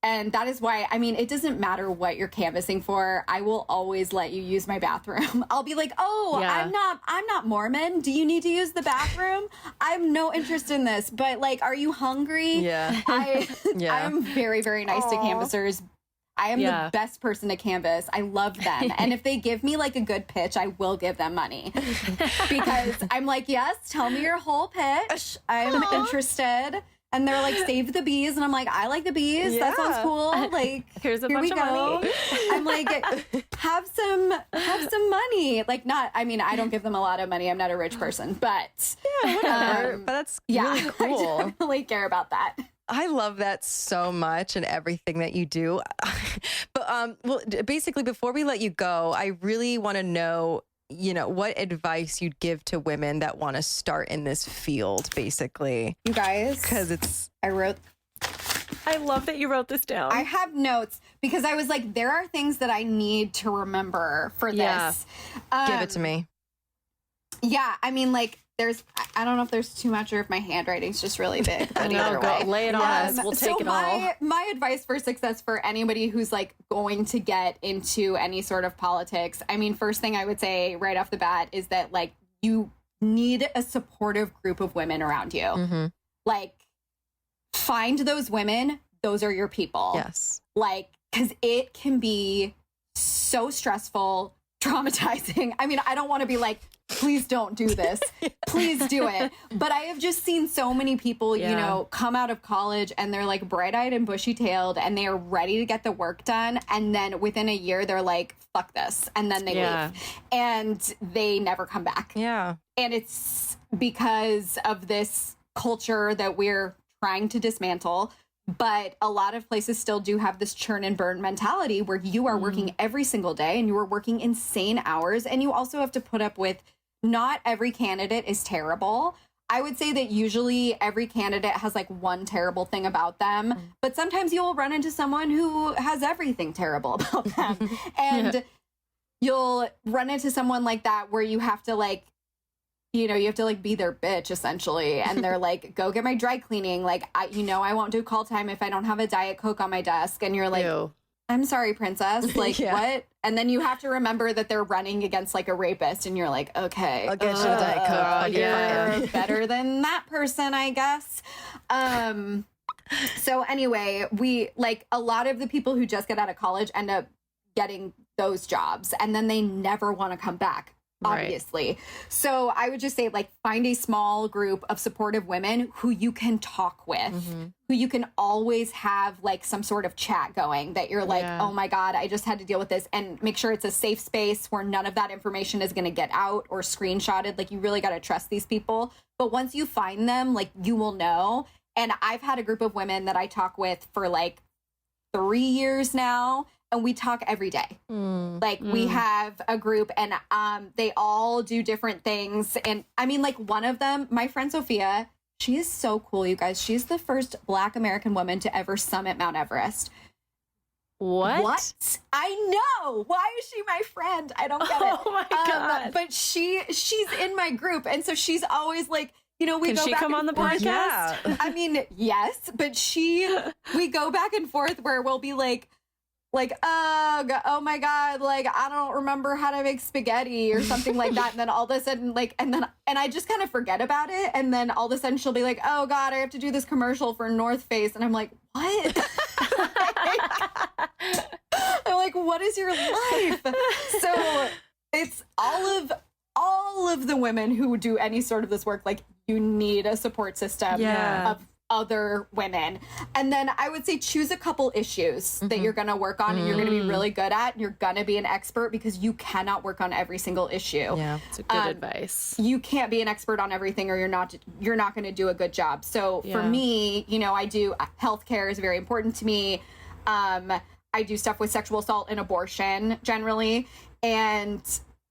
And that is why, I mean, it doesn't matter what you're canvassing for. I will always let you use my bathroom. I'll be like, I'm not Mormon. Do you need to use the bathroom? I have no interest in this. But like, are you hungry? Yeah. I'm very, very nice to canvassers. I am the best person to canvass. I love them. And if they give me like a good pitch, I will give them money. Because I'm like, yes, tell me your whole pitch. I'm interested. And they're like, save the bees. And I'm like, I like the bees. Yeah. That sounds cool. Like, here's a bunch of money. I'm like, have some money. Like, I don't give them a lot of money. I'm not a rich person, but whatever. But that's really cool. I don't really care about that. I love that so much and everything that you do. But well, basically, before we let you go, I really want to know, what advice you'd give to women that want to start in this field, basically. You guys, because I love that you wrote this down. I have notes because I was like, there are things that I need to remember for this. Give it to me. Yeah, I mean, like, I don't know if there's too much or if my handwriting's just really big, but either way. Lay it on us. We'll take it all. My advice for success for anybody who's like going to get into any sort of politics, I mean, first thing I would say right off the bat is that like you need a supportive group of women around you. Mm-hmm. Like, find those women. Those are your people. Yes. Like, because it can be so stressful, traumatizing. I mean, I don't want to be like, please don't do this. Please do it. But I have just seen so many people, come out of college and they're like bright-eyed and bushy-tailed and they are ready to get the work done. And then within a year, they're like, fuck this. And then they leave. And they never come back. Yeah. And it's because of this culture that we're trying to dismantle. But a lot of places still do have this churn and burn mentality where you are working every single day and you are working insane hours. And you also have to put up with not every candidate is terrible. I would say that usually every candidate has like one terrible thing about them, but sometimes you'll run into someone who has everything terrible about them. And you'll run into someone like that where you have to like, you have to like be their bitch essentially. And they're like, go get my dry cleaning. Like, I won't do call time if I don't have a Diet Coke on my desk. And you're like, Ew. I'm sorry, princess. Like, what? And then you have to remember that they're running against like a rapist. And you're like, okay, I'll get you a Diet Coke. You're better than that person, I guess. So anyway, we like a lot of the people who just get out of college end up getting those jobs and then they never want to come back. Obviously. Right. So I would just say, like, find a small group of supportive women who you can talk with, who you can always have like some sort of chat going that you're like, oh my God, I just had to deal with this, and make sure it's a safe space where none of that information is going to get out or screenshotted. Like, you really got to trust these people. But once you find them, like, you will know. And I've had a group of women that I talk with for like 3 years now. And we talk every day. We have a group and they all do different things. And I mean, like one of them, my friend Sophia, she is so cool, you guys. She's the first Black American woman to ever summit Mount Everest. What? I know. Why is she my friend? I don't get it. Oh my God. But she's in my group. And so she's always like, we Can go she back come and on the forth. podcast? Yeah. I mean, yes, but we go back and forth where we'll be like, oh my God, like, I don't remember how to make spaghetti or something like that. And then all of a sudden, like, and I just kind of forget about it. And then all of a sudden she'll be like, oh God, I have to do this commercial for North Face. And I'm like, what? I'm like, what is your life? So it's all of the women who do any sort of this work. Like, you need a support system of other women. And then I would say choose a couple issues that you're going to work on and you're going to be really good at. And you're going to be an expert because you cannot work on every single issue. Yeah, it's a good advice. You can't be an expert on everything or you're not going to do a good job. So for me, I do healthcare is very important to me. I do stuff with sexual assault and abortion generally. And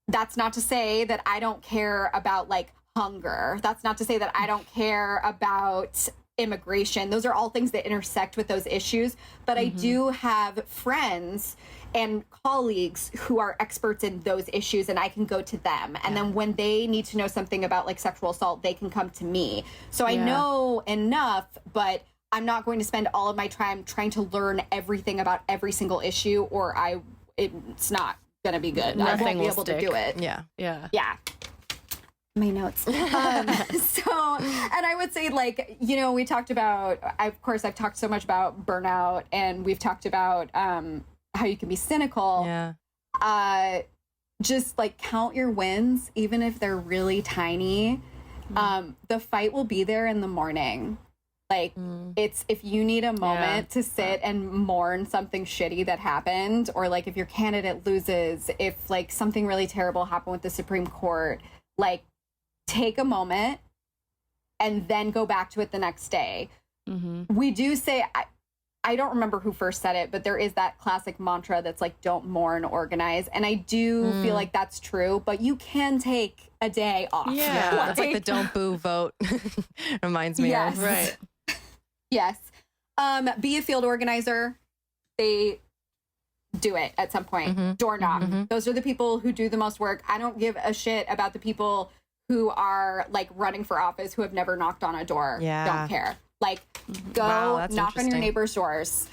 that's not to say that I don't care about like hunger. That's not to say that I don't care about immigration. Those are all things that intersect with those issues. But I do have friends and colleagues who are experts in those issues and I can go to them. And then when they need to know something about like sexual assault, they can come to me. So I know enough, but I'm not going to spend all of my time trying to learn everything about every single issue or it's not going to be good. I won't be able to do it. Yeah. My notes. So, and I would say, like, we talked about, I've talked so much about burnout and we've talked about how you can be cynical. Yeah. Just like count your wins, even if they're really tiny. The fight will be there in the morning. Like, it's if you need a moment to sit and mourn something shitty that happened, or like if your candidate loses, if like something really terrible happened with the Supreme Court, like, take a moment and then go back to it the next day. we do say, I don't remember who first said it, but there is that classic mantra that's like, don't mourn, organize. And I do feel like that's true, but you can take a day off. Yeah. It's like the don't boo vote reminds me of. Right. Yes. Be a field organizer. They do it at some point. Door knock. Those are the people who do the most work. I don't give a shit about the people who are like running for office who have never knocked on a door. Don't care. Like, go knock on your neighbor's doors.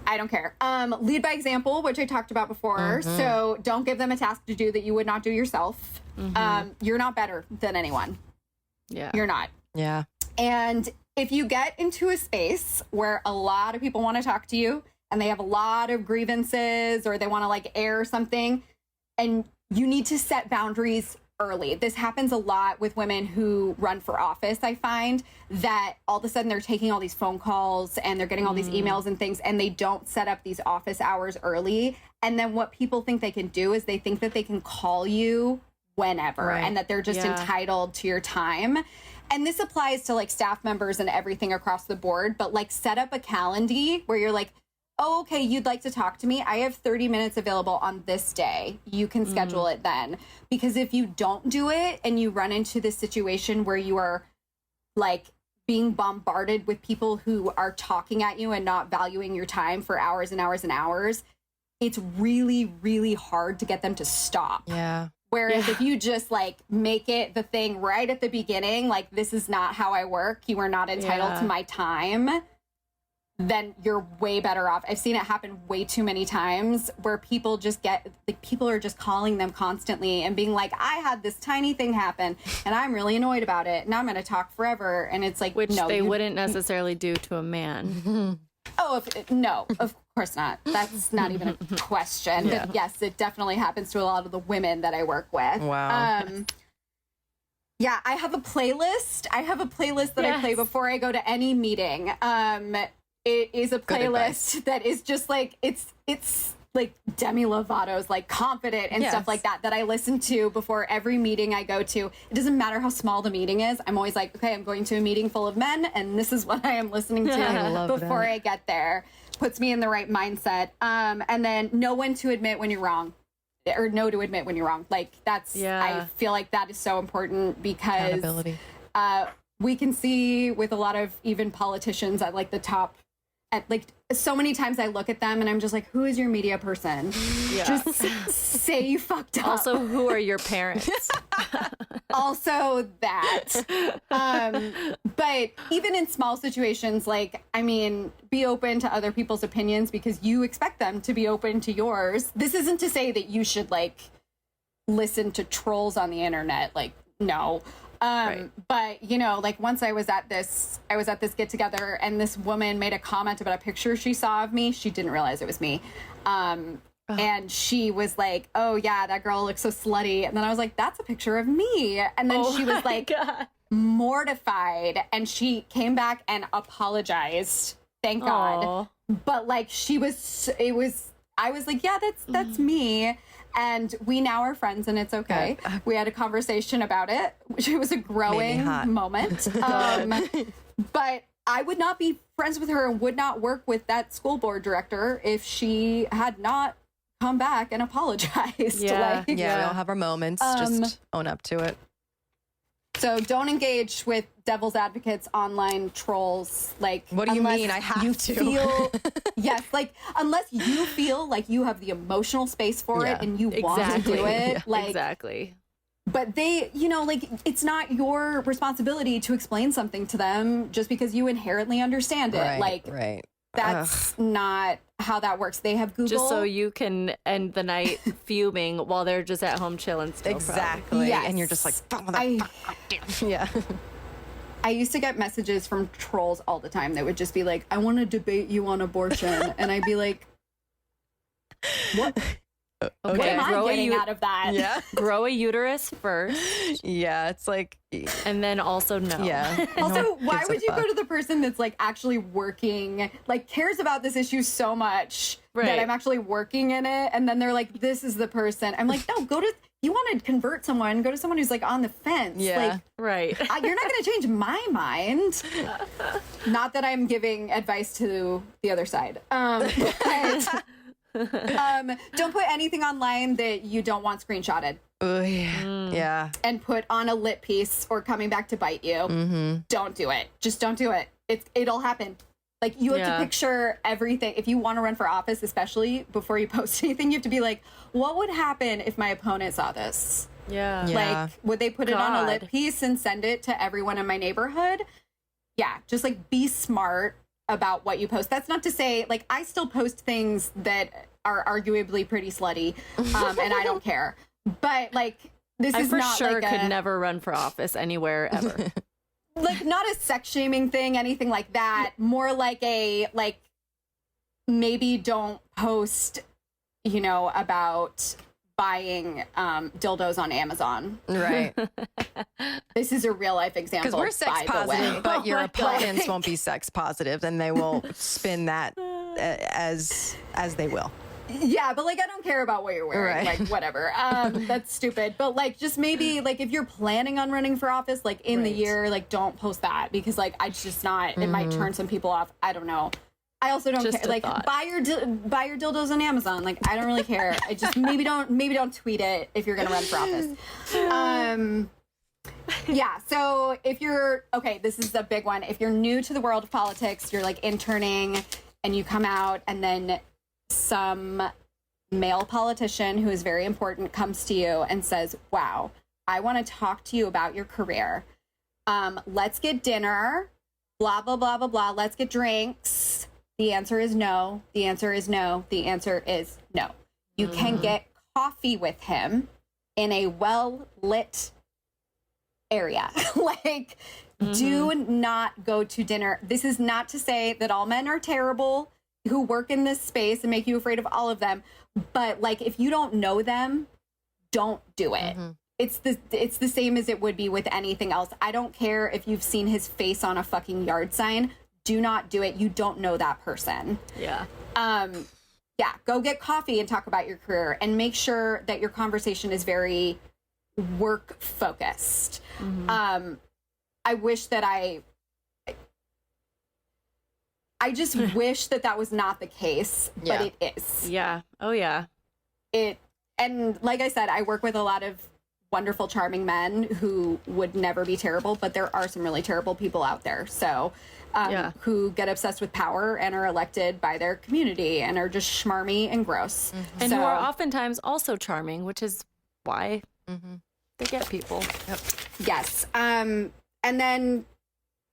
I don't care. Lead by example, which I talked about before. So don't give them a task to do that you would not do yourself. You're not better than anyone. Yeah. You're not. Yeah. And if you get into a space where a lot of people want to talk to you and they have a lot of grievances or they want to like air something, and you need to set boundaries early. This happens a lot with women who run for office. I find that all of a sudden they're taking all these phone calls and they're getting all these emails and things, and they don't set up these office hours early. And then what people think they can do is they think that they can call you whenever and that they're just entitled to your time. And this applies to like staff members and everything across the board, but like set up a calendar where you're like, oh, okay, you'd like to talk to me? I have 30 minutes available on this day. You can schedule it then. Because if you don't do it and you run into this situation where you are like being bombarded with people who are talking at you and not valuing your time for hours and hours and hours, it's really, really hard to get them to stop. Yeah. Whereas if you just like make it the thing right at the beginning, like, this is not how I work, you are not entitled to my time, then you're way better off. I've seen it happen way too many times where people just get, like, people are just calling them constantly and being like, I had this tiny thing happen and I'm really annoyed about it. Now I'm going to talk forever. And it's like, which no, they wouldn't necessarily do to a man. No, of course not. That's not even a question. But yes, it definitely happens to a lot of the women that I work with. Wow. Yeah, I have a playlist. That I play before I go to any meeting. It is a playlist that is just like, it's like Demi Lovato's like Confident and stuff like that I listen to before every meeting I go to. It doesn't matter how small the meeting is. I'm always like, okay, I'm going to a meeting full of men and this is what I am listening to before I get there. Puts me in the right mindset. And then know when to admit when you're wrong, or know to admit when you're wrong. Like that's, I feel like that is so important because accountability. We can see with a lot of even politicians at like the top, at like so many times I look at them and I'm just like, who is your media person? Just say you fucked up. Also, who are your parents? Also that. But even in small situations, like, I mean, be open to other people's opinions because you expect them to be open to yours. This isn't to say that you should like listen to trolls on the internet. Like, no. But you know, like once I was at this get together and this woman made a comment about a picture she saw of me. She didn't realize it was me. And she was like, oh yeah, that girl looks so slutty. And then I was like, that's a picture of me. And then she was like mortified and she came back and apologized. Thank God. But like I was like, yeah, that's me. And we now are friends and it's okay. We had a conversation about it, which was a growing moment. But I would not be friends with her and would not work with that school board director if she had not come back and apologized. We all have our moments. Just own up to it. So don't engage with devil's advocates, online trolls. Like, what do you mean? I have to. Yes, like unless you feel like you have the emotional space for it and you want to do it. Like, exactly. But they, you know, like it's not your responsibility to explain something to them just because you inherently understand it. That's not how that works. They have Google. Just so you can end the night fuming while they're just at home chilling still. Exactly. Yes. And you're just like, I used to get messages from trolls all the time that would just be like, I want to debate you on abortion. And I'd be like, what? What am I getting out of that? Yeah. Grow a uterus first. Yeah, it's like, and then also no. Yeah. Also, why would you go to the person that's like actually working, like cares about this issue so much that I'm actually working in it, and then they're like, this is the person. I'm like, no, go to you want to convert someone, go to someone who's like on the fence. Yeah. Like, Right. you're not going to change my mind. Not that I'm giving advice to the other side. But, don't put anything online that you don't want screenshotted. Oh, yeah. Yeah. And put on a lit piece or coming back to bite you. Don't do it. Just don't do it. It'll happen. Like, you have to picture everything. If you want to run for office, especially before you post anything, you have to be like, what would happen if my opponent saw this? Yeah. Like, would they put it on a lit piece and send it to everyone in my neighborhood? Yeah. Just like, be smart about what you post. That's not to say, like, I still post things that are arguably pretty slutty, and I don't care. But like, this is for not sure like could never run for office anywhere ever. like, not a sex shaming thing, anything like that. More like maybe don't post, about buying dildos on Amazon. Right. This is a real life example. Because we're sex by the positive, way. but your my God. opponents won't be sex positive, and they will spin that as they will. Yeah, but like, I don't care about what you're wearing. Right. Like, whatever. That's stupid. But like, just maybe like, if you're planning on running for office, like in the year, like, don't post that, because like, it's just not. It might turn some people off. I don't know. I also don't Just care. a Like, thought. buy your dildos on Amazon. Like, I don't really care. I just maybe don't tweet it if you're gonna run for office. Yeah. So if you're this is a big one. If you're new to the world of politics, you're like interning, and you come out, and then some male politician who is very important comes to you and says, wow, I want to talk to you about your career. Let's get dinner, blah, blah, blah, blah, blah. Let's get drinks. The answer is no. The answer is no. The answer is no. You can get coffee with him in a well-lit area. Like, do not go to dinner. This is not to say that all men are terrible who work in this space and make you afraid of all of them. But like, if you don't know them, don't do it. It's the same as it would be with anything else. I don't care if you've seen his face on a fucking yard sign. Do not do it. You don't know that person. Yeah. Yeah, go get coffee and talk about your career, and make sure that your conversation is very work focused. I wish that I just wish that was not the case, but it is. Yeah. Oh, yeah. And like I said, I work with a lot of wonderful, charming men who would never be terrible, but there are some really terrible people out there. So, who get obsessed with power and are elected by their community and are just schmarmy and gross. And who are oftentimes also charming, which is why they get people. Yes. And then,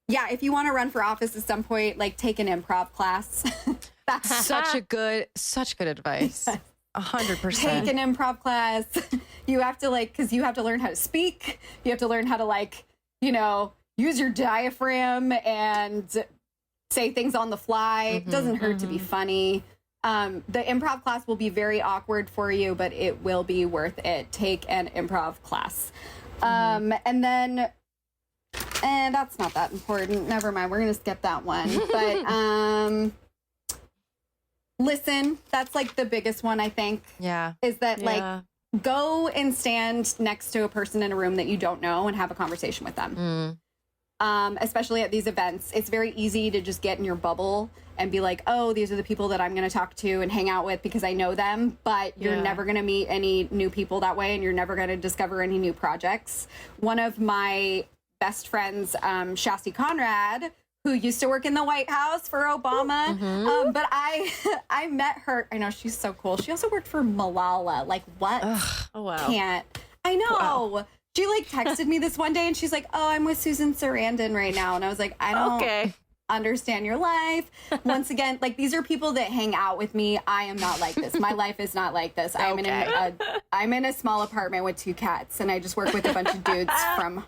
yeah, if you want to run for office at some point, like, take an improv class. That's Such good advice. 100%. Take an improv class. You have to, like, because you have to learn how to speak. You have to learn how to, like, use your diaphragm and say things on the fly. It doesn't hurt to be funny. The improv class will be very awkward for you, but it will be worth it. Take an improv class. And then, that's not that important. Never mind. We're going to skip that one. But listen, that's like the biggest one, I think. Yeah. Is that like, go and stand next to a person in a room that you don't know and have a conversation with them. Especially at these events. It's very easy to just get in your bubble and be like, oh, these are the people that I'm going to talk to and hang out with because I know them, but you're never going to meet any new people that way, and you're never going to discover any new projects. One of my best friends, Shasti Conrad, who used to work in the White House for Obama, but I met her. I know, she's so cool. She also worked for Malala. Like, what? Oh, wow. Can't. I know. Wow. She like texted me this one day and she's like, oh, I'm with Susan Sarandon right now. And I was like, I don't understand your life. Once again, like, these are people that hang out with me. I am not like this. My life is not like this. I'm in a small apartment with 2 cats, and I just work with a bunch of dudes from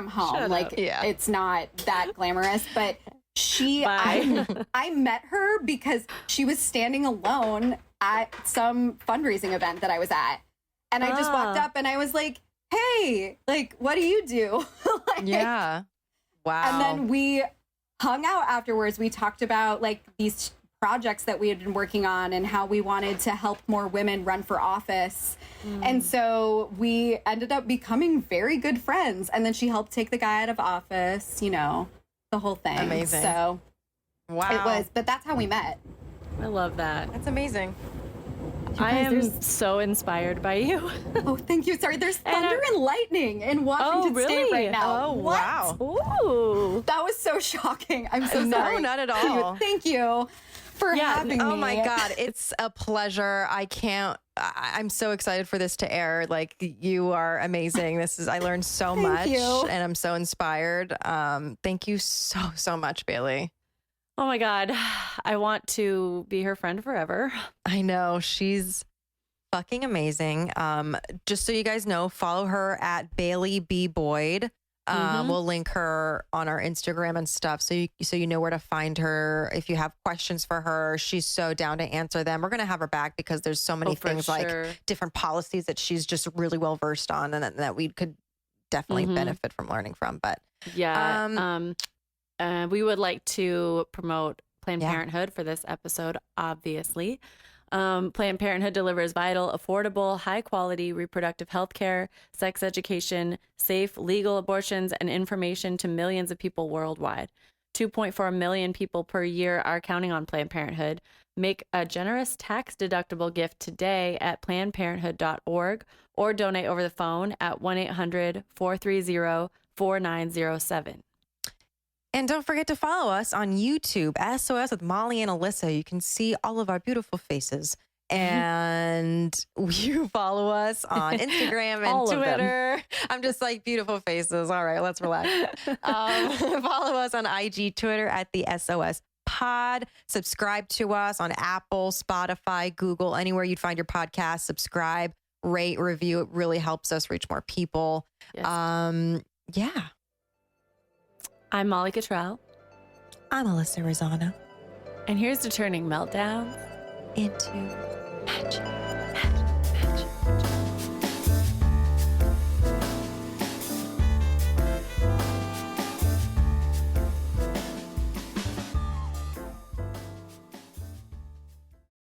home. It's not that glamorous, but I met her because she was standing alone at some fundraising event that I was at. And I just walked up and I was like, hey, like, what do you do? Wow. And then we hung out afterwards. We talked about like these projects that we had been working on and how we wanted to help more women run for office. And so we ended up becoming very good friends. And then she helped take the guy out of office, you know, the whole thing. Amazing. So Wow. it was, but that's how we met. I love that. That's amazing. I am so inspired by you. Oh, thank you. Sorry, there's thunder and lightning in Washington State right now. Oh, wow. Ooh. That was so shocking. I'm so No, sorry. not at all. Thank you for having me. Oh my God. It's a pleasure. I'm so excited for this to air. Like, you are amazing. I learned so much you. and I'm so inspired. Thank you so much, Bailey. Oh my God. I want to be her friend forever. I know, she's fucking amazing. Just so you guys know, follow her at Bailey B. Boyd. We'll link her on our Instagram and stuff, so you know where to find her. If you have questions for her, she's so down to answer them. We're gonna have her back because there's so many things like different policies that she's just really well versed on, and that we could definitely benefit from learning from. But we would like to promote Planned Parenthood for this episode, obviously. Planned Parenthood delivers vital, affordable, high-quality reproductive health care, sex education, safe, legal abortions, and information to millions of people worldwide. 2.4 million people per year are counting on Planned Parenthood. Make a generous tax-deductible gift today at PlannedParenthood.org or donate over the phone at 1-800-430-4907. And don't forget to follow us on YouTube, SOS with Molly and Alyssa. You can see all of our beautiful faces. And you follow us on Instagram and Twitter. I'm just like, beautiful faces. All right, let's relax. Follow us on IG, Twitter at the SOS Pod. Subscribe to us on Apple, Spotify, Google, anywhere you'd find your podcast. Subscribe, rate, review. It really helps us reach more people. Yes. Yeah. I'm Molly Cottrell. I'm Alyssa Rosano. And here's to turning meltdowns into magic.